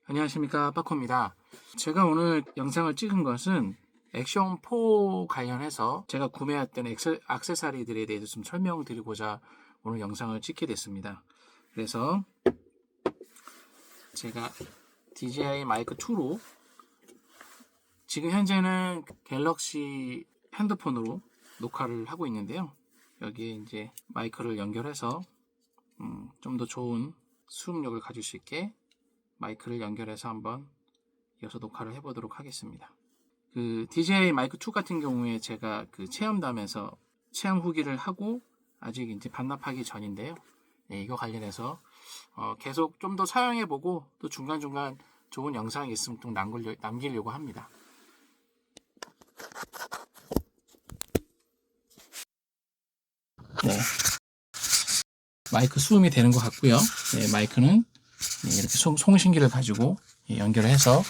안녕하십니까, 빠코입니다. 제가 오늘 영상을 찍은 것은 액션4 관련해서 제가 구매했던 액세서리들에 대해서 좀 설명드리고자 오늘 영상을 찍게 됐습니다. 그래서 제가 DJI 마이크 2로 지금 현재는 갤럭시 핸드폰으로 녹화를 하고 있는데요. 여기에 이제 마이크를 연결해서 좀 더 좋은 수음력을 가질 수 있게 마이크를 연결해서 한번 이어서 녹화를 해보도록 하겠습니다. 그 DJI 마이크 2 같은 경우에 제가 그 체험담에서 체험 후기를 하고 아직 이제 반납하기 전인데요. 네, 이거 관련해서 계속 좀 더 사용해보고 또 중간중간 좋은 영상이 있으면 또 남기려고 합니다. 네, 마이크 수음이 되는 것 같고요. 네, 마이크는 이렇게 송신기를 가지고 연결을 해서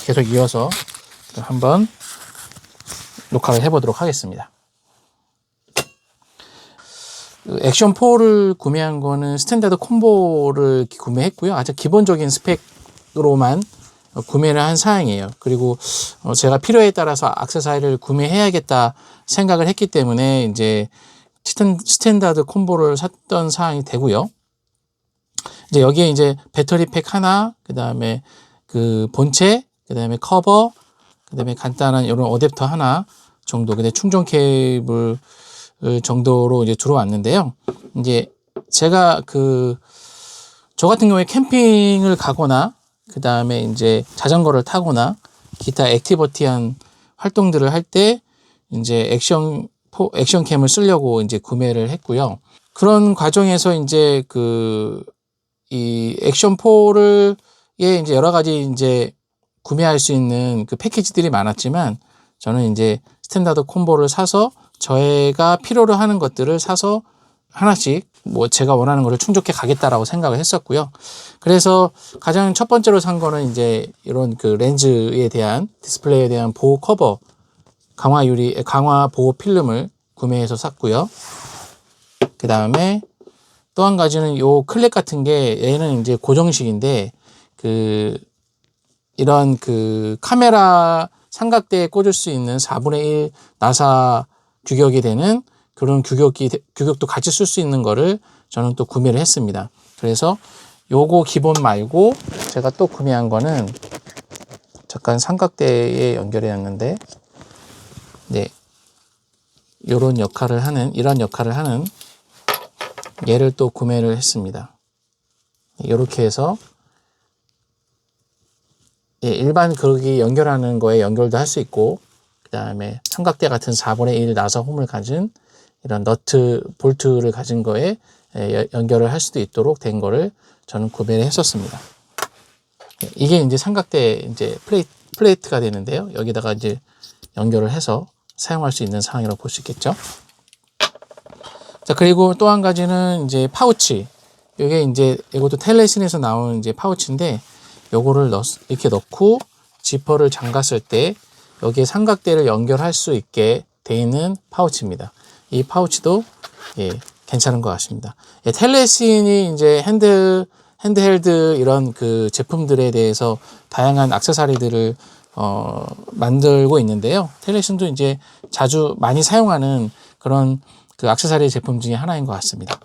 계속 이어서 한번 녹화를 해보도록 하겠습니다. 액션4를 구매한 거는 스탠다드 콤보를 구매했고요. 아주 기본적인 스펙으로만 구매를 한 사항이에요. 그리고 제가 필요에 따라서 액세서리를 구매해야겠다 생각을 했기 때문에 이제 스탠다드 콤보를 샀던 사항이 되고요. 이제 여기에 이제 배터리팩 하나, 그 다음에 그 본체, 그 다음에 커버, 그 다음에 간단한 이런 어댑터 하나 정도, 근데 충전 케이블 정도로 이제 들어왔는데요. 이제 제가 저 같은 경우에 캠핑을 가거나, 그 다음에 이제 자전거를 타거나, 기타 액티비티한 활동들을 할 때, 이제 액션캠을 쓰려고 이제 구매를 했고요. 그런 과정에서 이제 이 액션4를 이제 여러 가지 이제 구매할 수 있는 그 패키지들이 많았지만 저는 이제 스탠다드 콤보를 사서 제가 필요로 하는 것들을 사서 하나씩 뭐 제가 원하는 것을 충족해 가겠다라고 생각을 했었고요. 그래서 가장 첫 번째로 산 거는 이제 이런 그 렌즈에 대한 디스플레이에 대한 보호 커버, 강화 보호 필름을 구매해서 샀고요. 그 다음에 또 한 가지는 요 클립 같은 게 얘는 이제 고정식인데 이런 카메라 삼각대에 꽂을 수 있는 4분의 1 나사 규격이 되는 그런 규격도 같이 쓸 수 있는 거를 저는 또 구매를 했습니다. 그래서 요거 기본 말고 제가 또 구매한 거는 잠깐 삼각대에 연결해 놨는데 네. 이런 역할을 하는 얘를 또 구매를 했습니다. 이렇게 해서 일반 거기 연결하는 거에 연결도 할 수 있고, 그 다음에 삼각대 같은 4분의 1 나사 홈을 가진 이런 너트 볼트를 가진 거에 연결을 할 수도 있도록 된 거를 저는 구매를 했었습니다. 이게 이제 삼각대 이제 플레이트가 되는데요. 여기다가 이제 연결을 해서 사용할 수 있는 상황이라고 볼 수 있겠죠. 자, 그리고 또 한 가지는 이제 파우치. 이게 이제 이것도 텔레신에서 나온 이제 파우치인데 요거를 이렇게 넣고 지퍼를 잠갔을 때 여기에 삼각대를 연결할 수 있게 돼 있는 파우치입니다. 이 파우치도 괜찮은 것 같습니다. 텔레신이 이제 핸드헬드 이런 그 제품들에 대해서 다양한 액세서리들을 만들고 있는데요. 텔레신도 이제 자주 많이 사용하는 그런 그 액세서리 제품 중에 하나인 것 같습니다.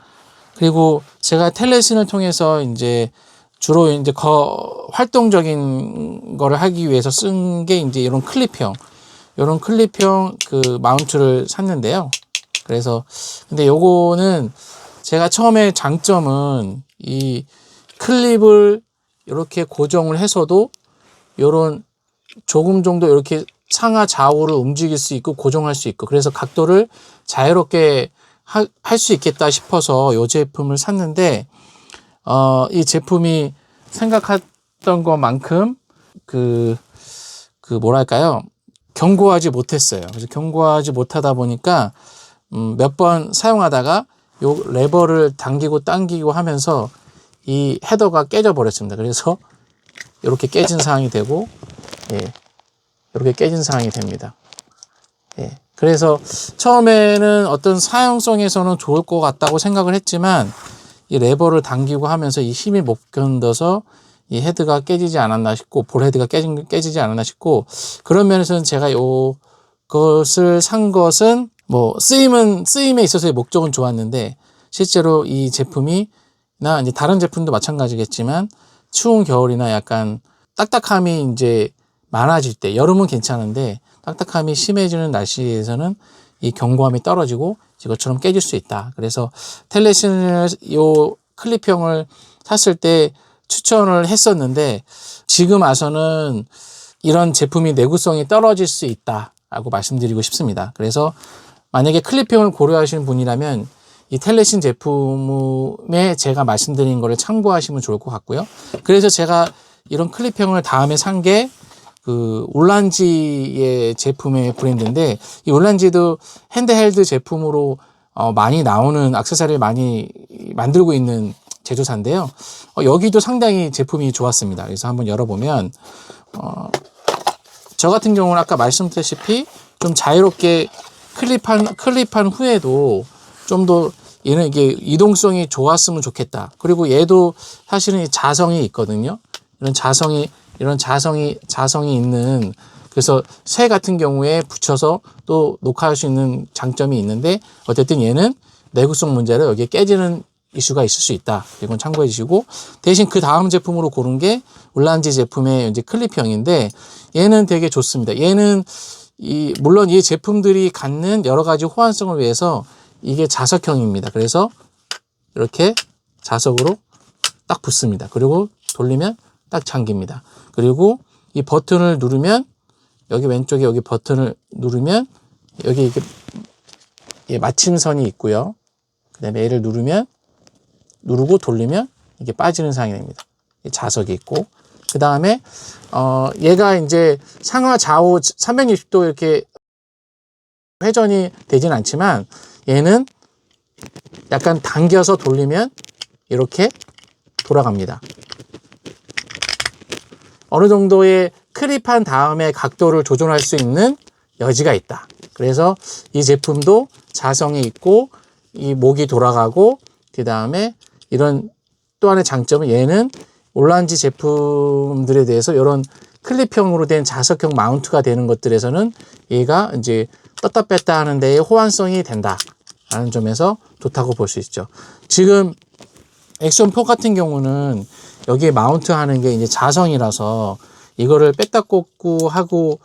그리고 제가 텔레신을 통해서 이제 주로 이제 활동적인 거를 하기 위해서 쓴 게 이제 이런 클립형 그 마운트를 샀는데요. 그래서 근데 요거는 제가 처음에 장점은 이 클립을 이렇게 고정을 해서도 요런 조금 정도 이렇게 상하 좌우를 움직일 수 있고 고정할 수 있고 그래서 각도를 자유롭게 할 수 있겠다 싶어서 이 제품을 샀는데 이 제품이 생각했던 것만큼 뭐랄까요, 견고하지 못했어요. 그래서 견고하지 못하다 보니까 몇 번 사용하다가 요 레버를 당기고 당기고 하면서 이 헤더가 깨져 버렸습니다. 그래서 이렇게 깨진 상황이 되고 이렇게 깨진 상황이 됩니다. 그래서 처음에는 어떤 사용성에서는 좋을 것 같다고 생각을 했지만 이 레버를 당기고 하면서 이 힘이 못 견뎌서 이 헤드가 깨지지 않았나 싶고, 볼 헤드가 깨지지 않았나 싶고, 그런 면에서는 제가 그것을 산 것은 뭐 쓰임에 있어서의 목적은 좋았는데, 실제로 이 제품이나 이제 다른 제품도 마찬가지겠지만 추운 겨울이나 약간 딱딱함이 이제 많아질 때, 여름은 괜찮은데 딱딱함이 심해지는 날씨에서는 이 견고함이 떨어지고 이것처럼 깨질 수 있다. 그래서 텔레신을 요 클립형을 샀을 때 추천을 했었는데, 지금 와서는 이런 제품이 내구성이 떨어질 수 있다라고 말씀드리고 싶습니다. 그래서 만약에 클립형을 고려하시는 분이라면 이 텔레신 제품에 제가 말씀드린 거를 참고하시면 좋을 것 같고요. 그래서 제가 이런 클립형을 다음에 산 게 그 울란지의 제품의 브랜드인데, 이 울란지도 핸드헬드 제품으로 많이 나오는 액세서리를 많이 만들고 있는 제조사인데요. 여기도 상당히 제품이 좋았습니다. 그래서 한번 열어보면 저 같은 경우는 아까 말씀드렸다시피 좀 자유롭게 클립한 후에도 좀 더 얘는 이게 이동성이 좋았으면 좋겠다. 그리고 얘도 사실은 자성이 있거든요. 이런 자성이 있는, 그래서 쇠 같은 경우에 붙여서 또 녹화할 수 있는 장점이 있는데, 어쨌든 얘는 내구성 문제로 여기에 깨지는 이슈가 있을 수 있다. 이건 참고해 주시고, 대신 그 다음 제품으로 고른 게 울란지 제품의 이제 클립형인데, 얘는 되게 좋습니다. 얘는 물론 이 제품들이 갖는 여러 가지 호환성을 위해서 이게 자석형입니다. 그래서 이렇게 자석으로 딱 붙습니다. 그리고 돌리면 딱 잠깁니다. 그리고 이 버튼을 누르면, 여기 왼쪽에 여기 버튼을 누르면 여기 이게 마침선이 있고요. 그 다음에 얘를 누르고 돌리면 이게 빠지는 상황이 됩니다. 자석이 있고, 그 다음에 얘가 이제 상하 좌우 360도 이렇게 회전이 되진 않지만, 얘는 약간 당겨서 돌리면 이렇게 돌아갑니다. 어느 정도의 클립한 다음에 각도를 조절할 수 있는 여지가 있다. 그래서 이 제품도 자성이 있고 이 목이 돌아가고, 그 다음에 이런 또 하나의 장점은 얘는 울란지 제품들에 대해서 이런 클립형으로 된 자석형 마운트가 되는 것들에서는 얘가 이제 떴다 뺐다 하는 데에 호환성이 된다라는 점에서 좋다고 볼 수 있죠. 지금 액션4 같은 경우는 여기에 마운트 하는 게 이제 자성이라서 이거를 뺐다 꽂고 하고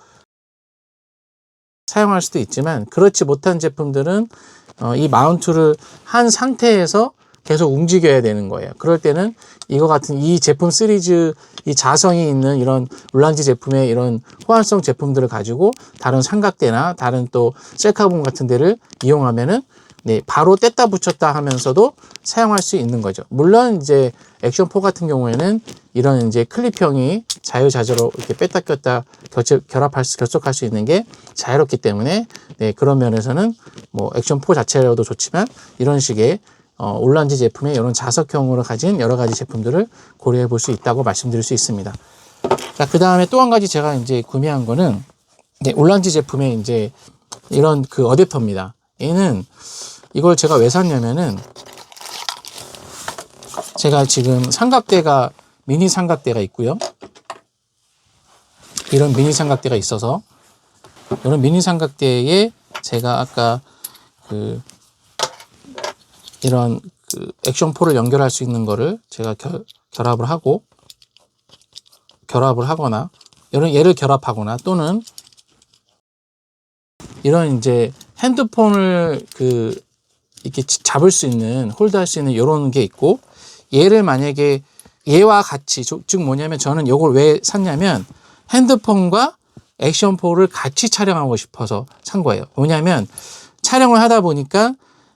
사용할 수도 있지만, 그렇지 못한 제품들은 이 마운트를 한 상태에서 계속 움직여야 되는 거예요. 그럴 때는 이거 같은 이 제품 시리즈, 이 자성이 있는 이런 울란지 제품의 이런 호환성 제품들을 가지고 다른 삼각대나 다른 또 셀카봉 같은 데를 이용하면은 바로 뗐다 붙였다 하면서도 사용할 수 있는 거죠. 물론 이제 액션4 같은 경우에는 이런 이제 클립형이 자유자재로 이렇게 뺐다 꼈다 결속할 수 있는 게 자유롭기 때문에, 그런 면에서는 뭐 액션4 자체로도 좋지만 이런 식의 울란지 제품의 이런 자석형으로 가진 여러 가지 제품들을 고려해 볼 수 있다고 말씀드릴 수 있습니다. 자, 그 다음에 또 한 가지 제가 이제 구매한 거는 울란지 제품의 이제 이런 그 어댑터입니다. 얘는 이걸 제가 왜 샀냐면은, 제가 지금 미니 삼각대가 있고요. 이런 미니 삼각대가 있어서, 이런 미니 삼각대에 제가 아까 이런 액션4를 연결할 수 있는 거를 제가 결합을 하거나, 얘를 결합하거나, 또는 이런 이제 핸드폰을 이렇게 잡을 수 있는, 홀드할 수 있는 이런 게 있고, 얘를 만약에 얘와 같이, 즉 뭐냐면 저는 이걸 왜 샀냐면 핸드폰과 액션4를 같이 촬영하고 싶어서 산 거예요. 뭐냐면 촬영을 하다 보니까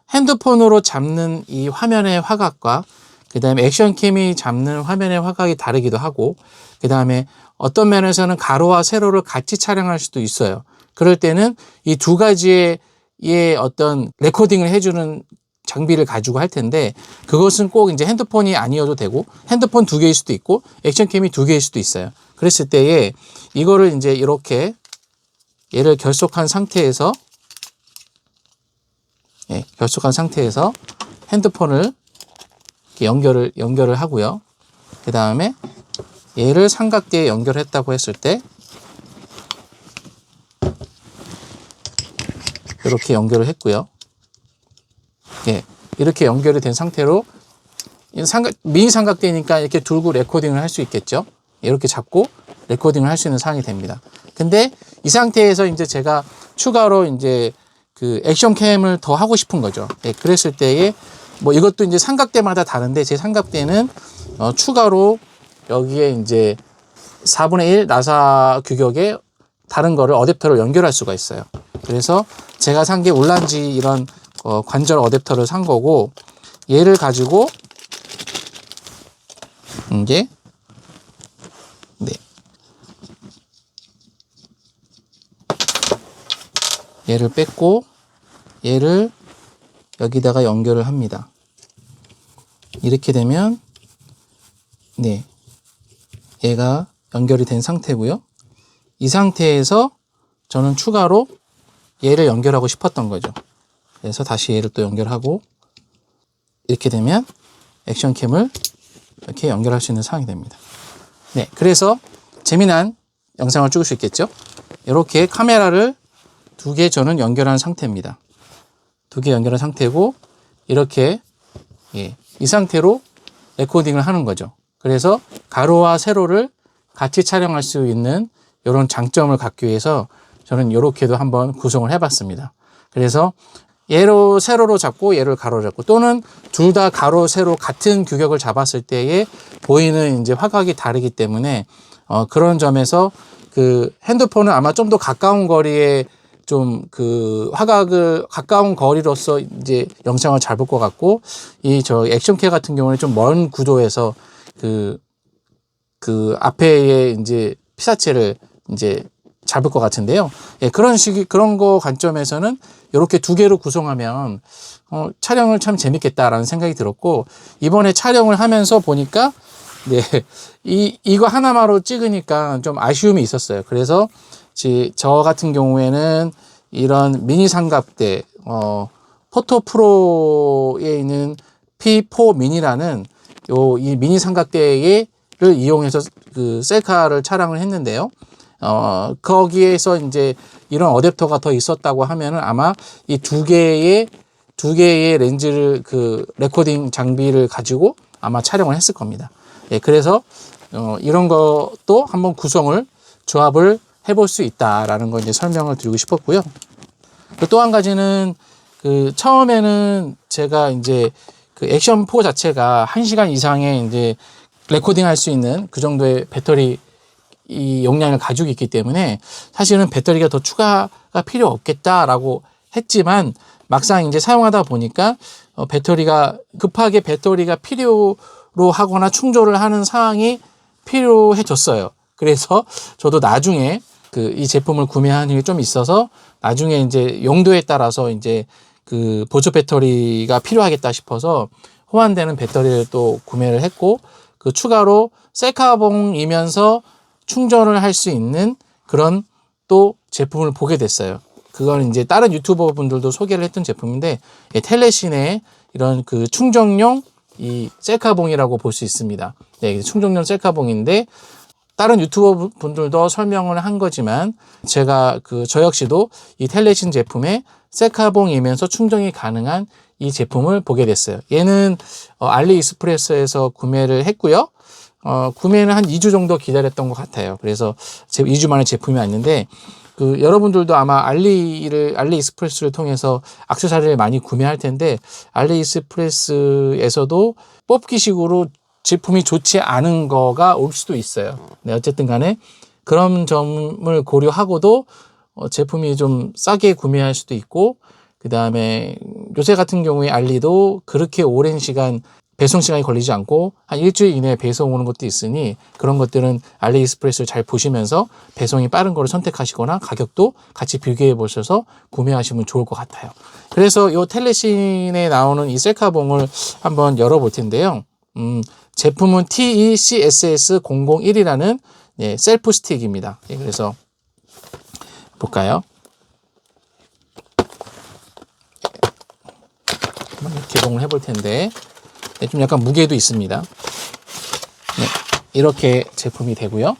핸드폰으로 잡는 이 화면의 화각과 그 다음에 액션캠이 잡는 화면의 화각이 다르기도 하고, 그 다음에 어떤 면에서는 가로와 세로를 같이 촬영할 수도 있어요. 그럴 때는 이 두 가지의 어떤 레코딩을 해주는 장비를 가지고 할 텐데, 그것은 꼭 이제 핸드폰이 아니어도 되고, 핸드폰 2개일 수도 있고, 액션캠이 2개일 수도 있어요. 그랬을 때에 이거를 이제 이렇게 얘를 결속한 상태에서 핸드폰을 이렇게 연결을 하고요. 그 다음에 얘를 삼각대에 연결했다고 했을 때 이렇게 연결을 했고요. 예, 이렇게 연결이 된 상태로 미니 삼각대니까 이렇게 들고 레코딩을 할 수 있겠죠. 이렇게 잡고 레코딩을 할 수 있는 상황이 됩니다. 근데 이 상태에서 이제 제가 추가로 이제 그 액션캠을 더 하고 싶은 거죠. 예, 그랬을 때에 뭐 이것도 이제 삼각대마다 다른데 제 삼각대는 추가로 여기에 이제 4분의 1 나사 규격의 다른 거를 어댑터로 연결할 수가 있어요. 그래서 제가 산 게 울란지 이런 관절 어댑터를 산 거고, 얘를 가지고 이제 네, 얘를 뺐고 얘를 여기다가 연결을 합니다. 이렇게 되면 네, 얘가 연결이 된 상태고요. 이 상태에서 저는 추가로 얘를 연결하고 싶었던 거죠. 그래서 다시 얘를 또 연결하고 이렇게 되면 액션캠을 이렇게 연결할 수 있는 상황이 됩니다. 네, 그래서 재미난 영상을 찍을 수 있겠죠. 이렇게 카메라를 2개 저는 연결한 상태입니다. 2개 연결한 상태고 이렇게 이 상태로 레코딩을 하는 거죠. 그래서 가로와 세로를 같이 촬영할 수 있는 이런 장점을 갖기 위해서 저는 이렇게도 한번 구성을 해봤습니다. 그래서 얘로 세로로 잡고 얘를 가로로 잡고, 또는 둘 다 가로 세로 같은 규격을 잡았을 때에 보이는 이제 화각이 다르기 때문에 그런 점에서 그 핸드폰은 아마 좀 더 가까운 거리에 좀 그 화각을 가까운 거리로서 이제 영상을 잘 볼 것 같고, 이 저 액션캠 같은 경우는 좀 먼 구도에서 그 앞에 이제 피사체를 이제 잡을 것 같은데요. 예, 그런 거 관점에서는 이렇게 2개로 구성하면 촬영을 참 재밌겠다라는 생각이 들었고, 이번에 촬영을 하면서 보니까 네, 이거 하나만으로 찍으니까 좀 아쉬움이 있었어요. 그래서 저 같은 경우에는 이런 미니 삼각대 포토 프로에 있는 P4 미니라는 이 미니 삼각대를 이용해서 그 셀카를 촬영을 했는데요. 거기에서 이제 이런 어댑터가 더 있었다고 하면은 아마 이 두 개의 렌즈를 그 레코딩 장비를 가지고 아마 촬영을 했을 겁니다. 예, 그래서 이런 것도 한번 조합을 해볼 수 있다라는 거 이제 설명을 드리고 싶었고요. 또 한 가지는 그 처음에는 제가 이제 그 액션4 자체가 1시간 이상의 이제 레코딩 할 수 있는 그 정도의 배터리 이 용량을 가지고 있기 때문에 사실은 배터리가 더 추가가 필요 없겠다라고 했지만, 막상 이제 사용하다 보니까 급하게 배터리가 필요로 하거나 충전을 하는 상황이 필요해졌어요. 그래서 저도 나중에 이 제품을 구매한 일이 좀 있어서 나중에 이제 용도에 따라서 이제 그 보조 배터리가 필요하겠다 싶어서 호환되는 배터리를 또 구매를 했고, 그 추가로 셀카봉이면서 충전을 할 수 있는 그런 또 제품을 보게 됐어요. 그건 이제 다른 유튜버 분들도 소개를 했던 제품인데, 텔레신의 이런 그 충전용 이 셀카봉이라고 볼 수 있습니다. 네, 충전용 셀카봉인데 다른 유튜버 분들도 설명을 한 거지만 제가 저 역시도 이 텔레신 제품의 셀카봉이면서 충전이 가능한 이 제품을 보게 됐어요. 얘는 알리익스프레스에서 구매를 했고요. 구매는 한 2주 정도 기다렸던 것 같아요. 그래서 2주 만에 제품이 왔는데, 여러분들도 아마 알리익스프레스를 통해서 액세서리를 많이 구매할 텐데, 알리익스프레스에서도 뽑기식으로 제품이 좋지 않은 거가 올 수도 있어요. 네, 어쨌든 간에 그런 점을 고려하고도 제품이 좀 싸게 구매할 수도 있고, 그 다음에 요새 같은 경우에 알리도 그렇게 오랜 시간 배송 시간이 걸리지 않고 한 일주일 이내에 배송 오는 것도 있으니, 그런 것들은 알리익스프레스를 잘 보시면서 배송이 빠른 거를 선택하시거나 가격도 같이 비교해 보셔서 구매하시면 좋을 것 같아요. 그래서 이 텔레신에 나오는 이 셀카봉을 한번 열어볼 텐데요. 제품은 TECSS001이라는 셀프 스틱입니다. 그래서 볼까요? 한번 개봉을 해볼 텐데, 좀 약간 무게도 있습니다. 네. 이렇게 제품이 되고요.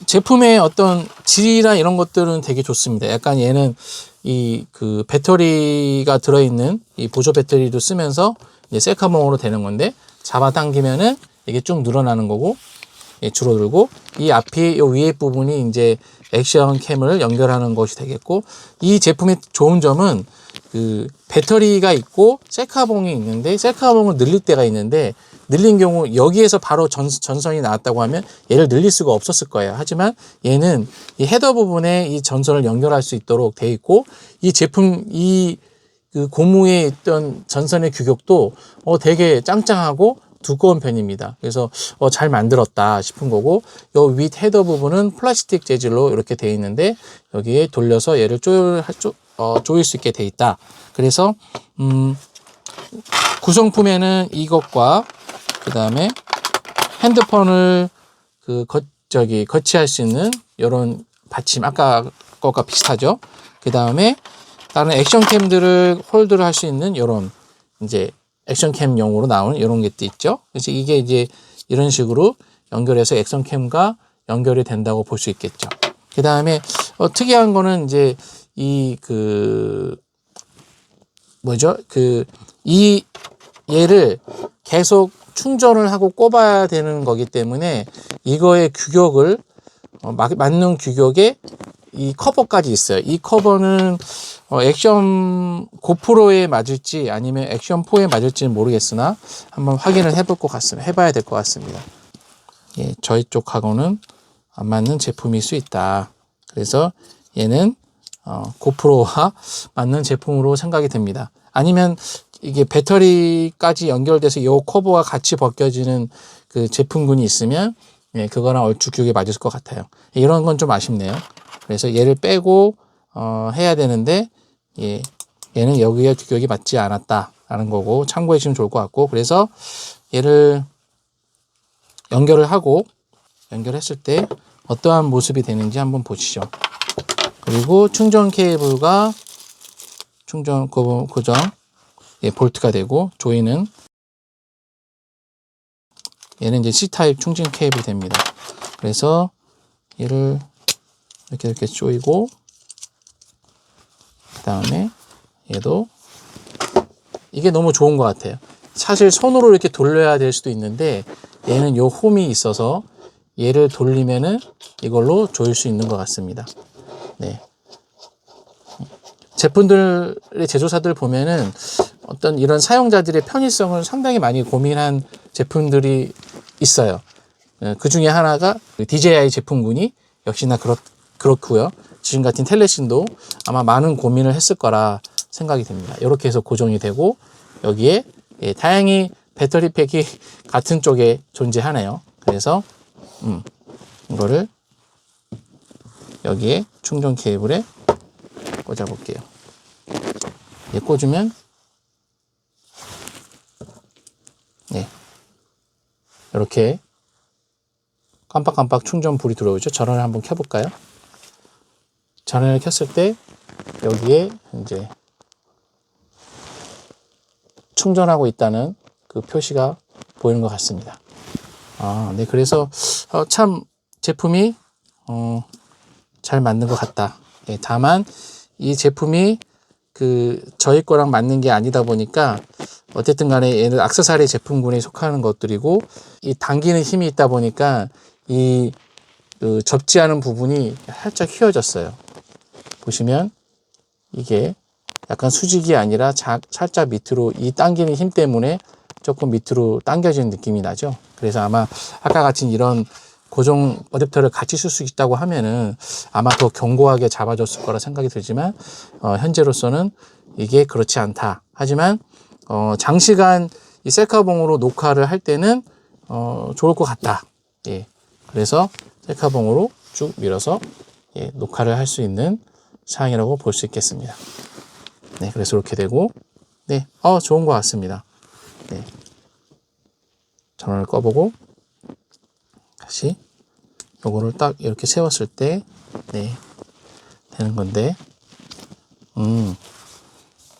제품의 어떤 질이나 이런 것들은 되게 좋습니다. 약간 얘는 이 그 배터리가 들어있는 이 보조 배터리도 쓰면서 이제 셀카봉으로 되는 건데, 잡아당기면은 이게 쭉 늘어나는 거고, 예, 줄어들고, 이 앞이 요 위에 부분이 이제 액션 캠을 연결하는 것이 되겠고, 이 제품의 좋은 점은 그 배터리가 있고 셀카봉이 있는데, 셀카봉을 늘릴 때가 있는데, 늘린 경우 여기에서 바로 전선이 나왔다고 하면 얘를 늘릴 수가 없었을 거예요. 하지만 얘는 이 헤더 부분에 이 전선을 연결할 수 있도록 돼 있고, 이 제품 그 고무에 있던 전선의 규격도 되게 짱짱하고 두꺼운 편입니다. 그래서 잘 만들었다 싶은 거고, 요 윗 헤더 부분은 플라스틱 재질로 이렇게 되어 있는데, 여기에 돌려서 얘를 조일 수 있게 되어 있다. 그래서 구성품에는 이것과 그 다음에 핸드폰을 거치할 수 있는 이런 받침, 아까 것과 비슷하죠. 그 다음에 다른 액션캠들을 홀드를 할 수 있는 이런 이제 액션캠용으로 나오는 이런 것도 있죠. 그래서 이게 이제 이런 식으로 연결해서 액션캠과 연결이 된다고 볼 수 있겠죠. 그 다음에 특이한 거는 이제 얘를 계속 충전을 하고 꼽아야 되는 거기 때문에 이거의 규격을 맞는 규격에 이 커버까지 있어요. 이 커버는 액션 고프로에 맞을지 아니면 액션 4에 맞을지는 모르겠으나 한번 확인을 해봐야 될 것 같습니다. 예, 저희 쪽하고는 안 맞는 제품일 수 있다. 그래서 얘는 고프로와 맞는 제품으로 생각이 됩니다. 아니면 이게 배터리까지 연결돼서 이 커버가 같이 벗겨지는 그 제품군이 있으면, 예, 그거랑 얼추 규격에 맞을 것 같아요. 이런 건 좀 아쉽네요. 그래서 얘를 빼고 해야 되는데, 예, 얘는 여기에 규격이 맞지 않았다라는 거고 참고해 주시면 좋을 것 같고, 그래서 얘를 연결했을 때 어떠한 모습이 되는지 한번 보시죠. 그리고 충전 케이블과 충전 고정, 예, 볼트가 되고, 조이는 얘는 이제 C타입 충전 케이블이 됩니다. 그래서 얘를 이렇게 조이고, 그 다음에 얘도, 이게 너무 좋은 것 같아요. 사실 손으로 이렇게 돌려야 될 수도 있는데 얘는 요 홈이 있어서 얘를 돌리면은 이걸로 조일 수 있는 것 같습니다. 네. 제품들의 제조사들 보면은 어떤 이런 사용자들의 편의성을 상당히 많이 고민한 제품들이 있어요. 그 중에 하나가 DJI 제품군이 역시나 그렇고요. 지금 같은 텔레신도 아마 많은 고민을 했을 거라 생각이 됩니다. 이렇게 해서 고정이 되고, 여기에 다행히 배터리팩이 같은 쪽에 존재하네요. 그래서 이거를 여기에 충전 케이블에 꽂아 볼게요. 꽂으면, 네, 이렇게 깜빡깜빡 충전 불이 들어오죠. 전원을 한번 켜볼까요? 전원을 켰을 때 여기에 이제 충전하고 있다는 그 표시가 보이는 것 같습니다. 네, 그래서 참 제품이 잘 맞는 것 같다. 네, 다만 이 제품이 저희 거랑 맞는 게 아니다 보니까 어쨌든 간에 얘는 액세서리 제품군에 속하는 것들이고, 이 당기는 힘이 있다 보니까 접지하는 부분이 살짝 휘어졌어요. 보시면 이게 약간 수직이 아니라 살짝 밑으로, 이 당기는 힘 때문에 조금 밑으로 당겨지는 느낌이 나죠. 그래서 아마 아까 같이 이런 고정 어댑터를 같이 쓸 수 있다고 하면은 아마 더 견고하게 잡아줬을 거라 생각이 들지만, 현재로서는 이게 그렇지 않다. 하지만 장시간 이 셀카봉으로 녹화를 할 때는 좋을 것 같다. 예, 그래서 셀카봉으로 쭉 밀어서, 예, 녹화를 할 수 있는 사양이라고 볼 수 있겠습니다. 네, 그래서 이렇게 되고, 네, 좋은 것 같습니다. 네, 전원을 꺼보고 다시 요거를 딱 이렇게 세웠을 때, 네, 되는 건데,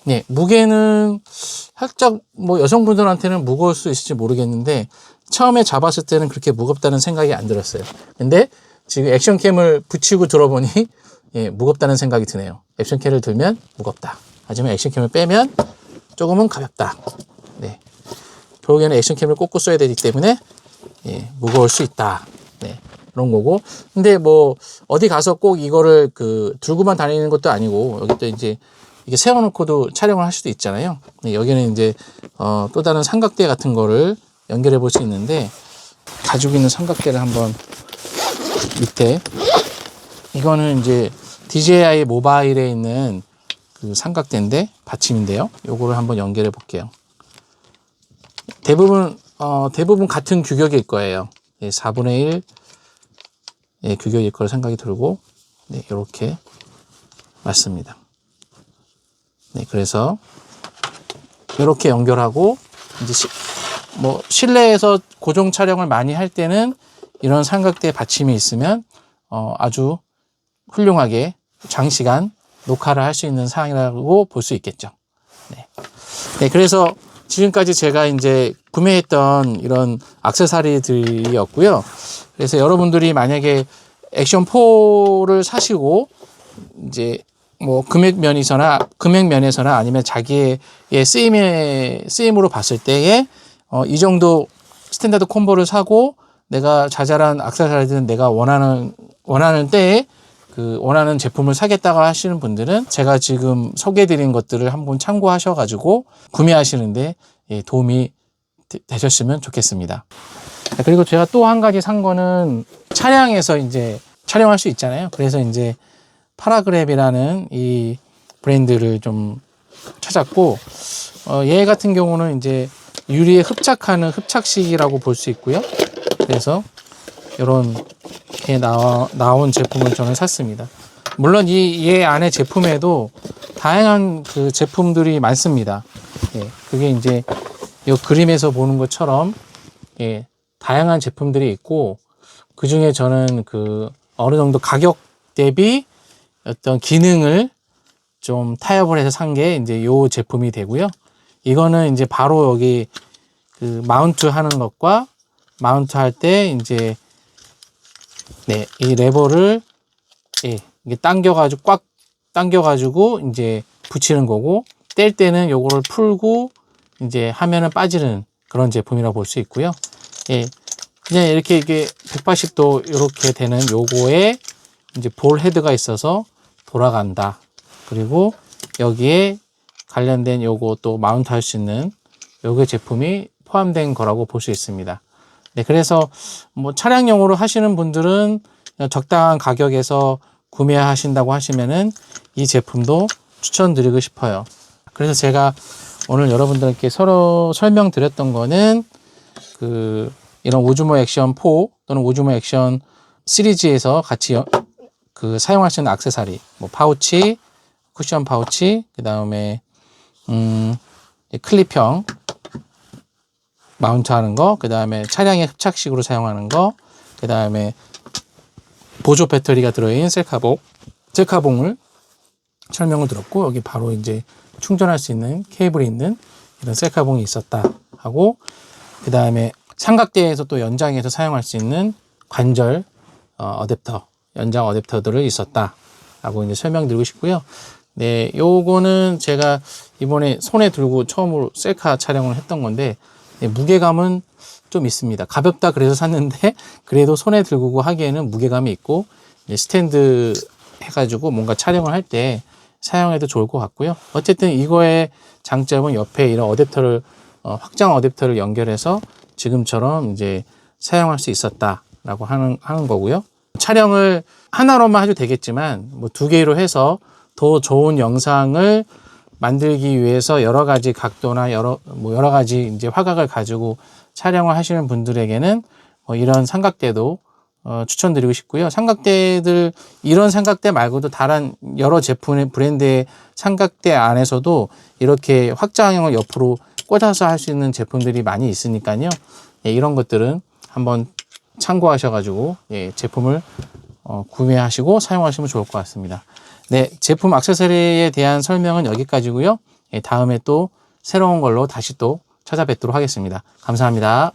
네, 무게는 살짝 뭐 여성분들한테는 무거울 수 있을지 모르겠는데 처음에 잡았을 때는 그렇게 무겁다는 생각이 안 들었어요. 근데 지금 액션캠을 붙이고 들어보니 예, 무겁다는 생각이 드네요. 액션캠을 들면 무겁다. 하지만 액션캠을 빼면 조금은 가볍다. 네. 결국에는 액션캠을 꽂고 써야 되기 때문에 예, 무거울 수 있다. 네. 그런 거고. 근데 뭐 어디 가서 꼭 이거를 들고만 다니는 것도 아니고 여기 또 이제 이게 세워놓고도 촬영을 할 수도 있잖아요. 네, 여기는 이제 또 다른 삼각대 같은 거를 연결해 볼 수 있는데 가지고 있는 삼각대를 한번 밑에 이거는 이제 DJI 모바일에 있는 그 삼각대인데 받침인데요. 요거를 한번 연결해 볼게요. 대부분 같은 규격일 거예요. 예, 4분의 1 예, 규격일 거라 생각이 들고 네, 이렇게 맞습니다. 네, 그래서 이렇게 연결하고 이제 뭐 실내에서 고정 촬영을 많이 할 때는 이런 삼각대 받침이 있으면 아주 훌륭하게 장시간 녹화를 할 수 있는 사항이라고 볼 수 있겠죠. 네. 네, 그래서 지금까지 제가 이제 구매했던 이런 액세서리들이었고요. 그래서 여러분들이 만약에 액션4를 사시고 이제 뭐 금액 면에서나 아니면 자기의 쓰임으로 봤을 때에 이 정도 스탠다드 콤보를 사고 내가 자잘한 액세서리들은 내가 원하는 때에 원하는 제품을 사겠다고 하시는 분들은 제가 지금 소개해드린 것들을 한번 참고하셔가지고 구매하시는데 도움이 되셨으면 좋겠습니다. 그리고 제가 또 한 가지 산 거는 차량에서 이제 촬영할 수 있잖아요. 그래서 이제 파라그랩이라는 이 브랜드를 좀 찾았고, 얘 같은 경우는 이제 유리에 흡착하는 흡착식이라고 볼 수 있고요. 그래서 이렇게 나온 제품을 저는 샀습니다. 물론 얘 안에 제품에도 다양한 그 제품들이 많습니다. 예, 그게 이제 이 그림에서 보는 것처럼 예, 다양한 제품들이 있고 그 중에 저는 어느 정도 가격 대비 어떤 기능을 좀 타협을 해서 산 게 이제 요 제품이 되고요. 이거는 이제 바로 여기 마운트 하는 것과 마운트 할 때 이제 네, 이 레버를 예, 이게 꽉 당겨가지고 이제 붙이는 거고 뗄 때는 요거를 풀고 이제 하면은 빠지는 그런 제품이라고 볼 수 있고요. 예, 그냥 이게 180도 이렇게 되는 요거에 이제 볼 헤드가 있어서 돌아간다. 그리고 여기에 관련된 요거 또 마운트 할 수 있는 요게 제품이 포함된 거라고 볼 수 있습니다. 네, 그래서 뭐 차량용으로 하시는 분들은 적당한 가격에서 구매하신다고 하시면은 이 제품도 추천드리고 싶어요. 그래서 제가 오늘 여러분들께 서로 설명드렸던 거는 이런 오즈모 액션 4 또는 오즈모 액션 시리즈에서 같이 사용할 수 있는 액세서리, 뭐 파우치, 쿠션 파우치, 그 다음에 클립형 마운트 하는 거, 그 다음에 차량의 흡착식으로 사용하는 거, 그 다음에 보조 배터리가 들어있는 셀카봉을 설명을 들었고, 여기 바로 이제 충전할 수 있는 케이블이 있는 이런 셀카봉이 있었다 하고, 그 다음에 삼각대에서 또 연장해서 사용할 수 있는 관절 어댑터, 연장 어댑터들을 있었다 라고 이제 설명드리고 싶고요. 네, 요거는 제가 이번에 손에 들고 처음으로 셀카 촬영을 했던 건데, 네, 무게감은 좀 있습니다. 가볍다 그래서 샀는데 그래도 손에 들고 하기에는 무게감이 있고 스탠드 해가지고 뭔가 촬영을 할 때 사용해도 좋을 것 같고요. 어쨌든 이거의 장점은 옆에 이런 어댑터를 확장 어댑터를 연결해서 지금처럼 이제 사용할 수 있었다라고 하는 거고요. 촬영을 하나로만 해도 되겠지만 뭐 2개로 해서 더 좋은 영상을 만들기 위해서 여러 가지 각도나 여러 가지 이제 화각을 가지고 촬영을 하시는 분들에게는 이런 삼각대도 추천드리고 싶고요. 삼각대들, 이런 삼각대 말고도 다른 여러 제품의 브랜드의 삼각대 안에서도 이렇게 확장형을 옆으로 꽂아서 할 수 있는 제품들이 많이 있으니까요. 예, 이런 것들은 한번 참고하셔가지고 예, 제품을 구매하시고 사용하시면 좋을 것 같습니다. 네, 제품 액세서리에 대한 설명은 여기까지고요. 예, 다음에 또 새로운 걸로 다시 또 찾아뵙도록 하겠습니다. 감사합니다.